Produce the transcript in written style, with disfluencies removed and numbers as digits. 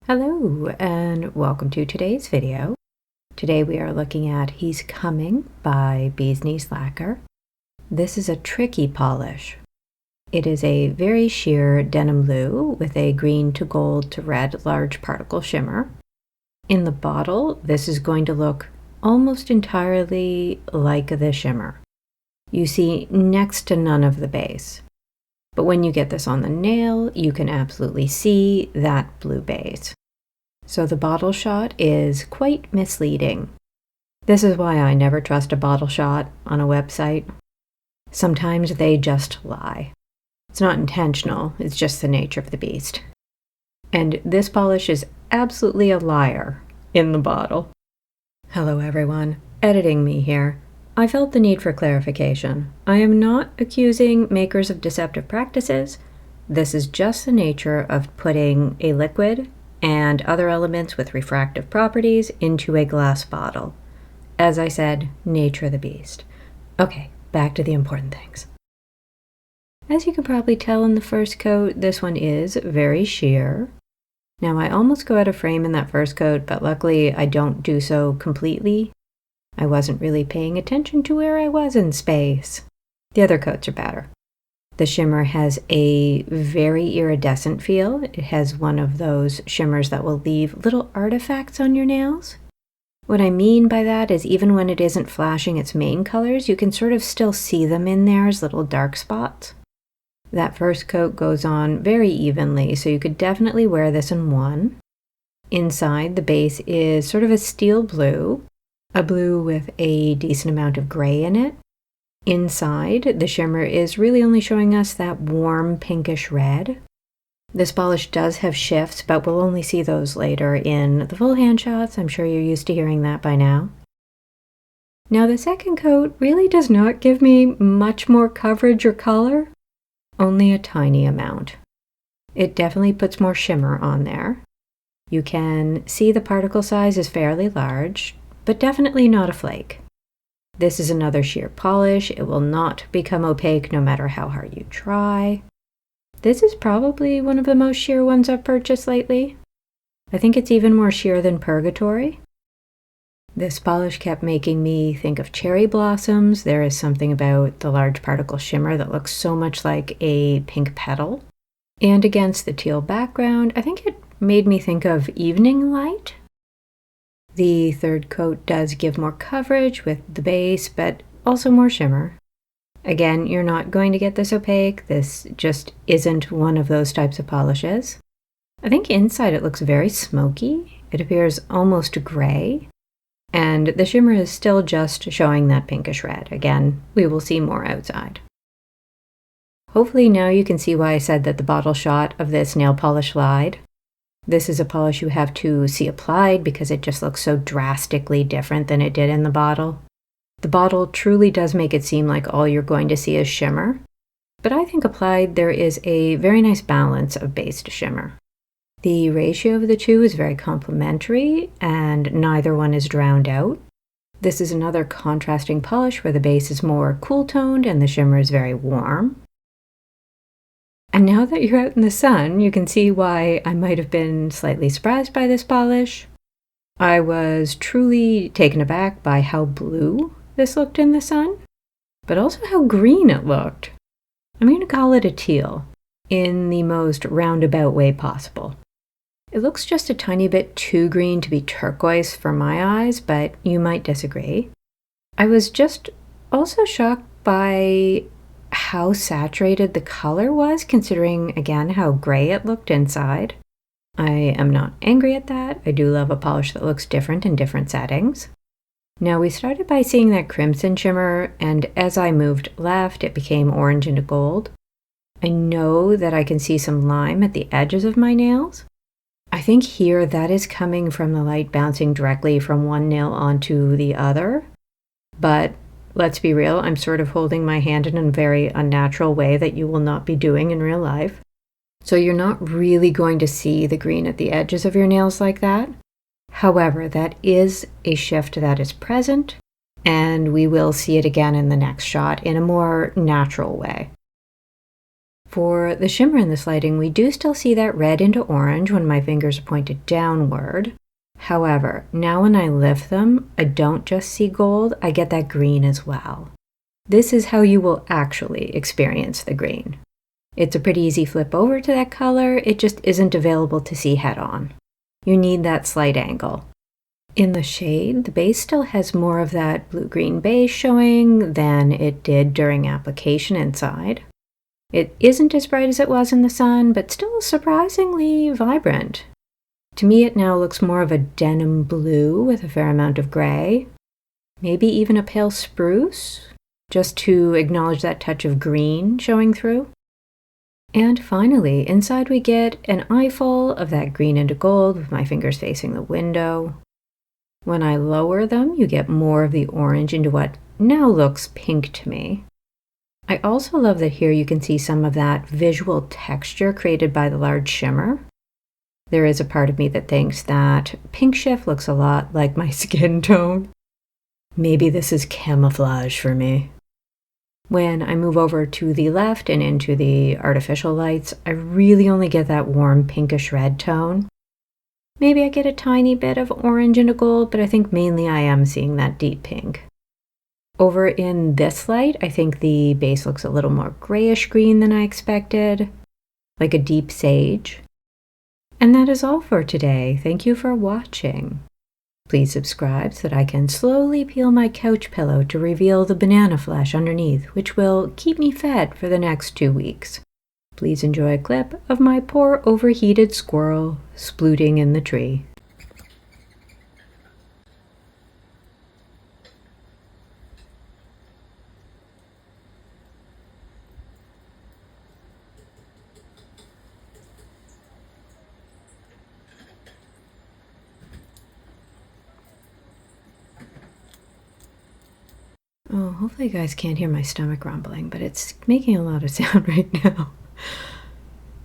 Hello and welcome to today's video. Today we are looking at He's Coming by Bee's Knees Lacquer. This is a tricky polish. It is a very sheer denim blue with a green to gold to red large particle shimmer. In the bottle, this is going to look almost entirely like the shimmer. You see next to none of the base. But when you get this on the nail, you can absolutely see that blue base. So the bottle shot is quite misleading. This is why I never trust a bottle shot on a website. Sometimes they just lie. It's not intentional, it's just the nature of the beast. And this polish is absolutely a liar in the bottle. Hello everyone, editing me here. I felt the need for clarification. I am not accusing makers of deceptive practices. This is just the nature of putting a liquid and other elements with refractive properties into a glass bottle. As I said, nature of the beast. Okay, back to the important things. As you can probably tell in the first coat, this one is very sheer. Now I almost go out of frame in that first coat, but luckily I don't do so completely. I wasn't really paying attention to where I was in space. The other coats are better. The shimmer has a very iridescent feel. It has one of those shimmers that will leave little artifacts on your nails. What I mean by that is even when it isn't flashing its main colors, you can sort of still see them in there as little dark spots. That first coat goes on very evenly, so you could definitely wear this in one. Inside, the base is sort of a steel blue, a blue with a decent amount of gray in it. Inside, the shimmer is really only showing us that warm pinkish red. This polish does have shifts, but we'll only see those later in the full hand shots. I'm sure you're used to hearing that by now. Now the second coat really does not give me much more coverage or color, only a tiny amount. It definitely puts more shimmer on there. You can see the particle size is fairly large, but definitely not a flake. This is another sheer polish. It will not become opaque no matter how hard you try. This is probably one of the most sheer ones I've purchased lately. I think it's even more sheer than Purgatory. This polish kept making me think of cherry blossoms. There is something about the large particle shimmer that looks so much like a pink petal. And against the teal background, I think it made me think of evening light. The third coat does give more coverage with the base, but also more shimmer. Again, you're not going to get this opaque. This just isn't one of those types of polishes. I think inside it looks very smoky. It appears almost gray. And the shimmer is still just showing that pinkish red. Again, we will see more outside. Hopefully now you can see why I said that the bottle shot of this nail polish lied. This is a polish you have to see applied because it just looks so drastically different than it did in the bottle. The bottle truly does make it seem like all you're going to see is shimmer, but I think applied there is a very nice balance of base to shimmer. The ratio of the two is very complementary and neither one is drowned out. This is another contrasting polish where the base is more cool toned and the shimmer is very warm. And now that you're out in the sun, you can see why I might have been slightly surprised by this polish. I was truly taken aback by how blue this looked in the sun, but also how green it looked. I'm going to call it a teal, in the most roundabout way possible. It looks just a tiny bit too green to be turquoise for my eyes, but you might disagree. I was just also shocked by how saturated the color was, considering again how gray it looked inside. I am not angry at that. I do love a polish that looks different in different settings. Now we started by seeing that crimson shimmer, and as I moved left it became orange into gold. I know that I can see some lime at the edges of my nails. I think here that is coming from the light bouncing directly from one nail onto the other, but let's be real, I'm sort of holding my hand in a very unnatural way that you will not be doing in real life. So you're not really going to see the green at the edges of your nails like that. However, that is a shift that is present, and we will see it again in the next shot in a more natural way. For the shimmer in this lighting, we do still see that red into orange when my fingers are pointed downward. However, now when I lift them, I don't just see gold, I get that green as well. This is how you will actually experience the green. It's a pretty easy flip over to that color, it just isn't available to see head on. You need that slight angle. In the shade, the base still has more of that blue-green base showing than it did during application inside. It isn't as bright as it was in the sun, but still surprisingly vibrant. To me, it now looks more of a denim blue with a fair amount of gray. Maybe even a pale spruce, just to acknowledge that touch of green showing through. And finally, inside we get an eyeful of that green into gold with my fingers facing the window. When I lower them, you get more of the orange into what now looks pink to me. I also love that here you can see some of that visual texture created by the large shimmer. There is a part of me that thinks that pink shift looks a lot like my skin tone. Maybe this is camouflage for me. When I move over to the left and into the artificial lights, I really only get that warm pinkish red tone. Maybe I get a tiny bit of orange into gold, but I think mainly I am seeing that deep pink. Over in this light, I think the base looks a little more grayish green than I expected, like a deep sage. And that is all for today. Thank you for watching. Please subscribe so that I can slowly peel my couch pillow to reveal the banana flesh underneath, which will keep me fed for the next 2 weeks. Please enjoy a clip of my poor overheated squirrel splooting in the tree. Oh, hopefully you guys can't hear my stomach rumbling, but it's making a lot of sound right now.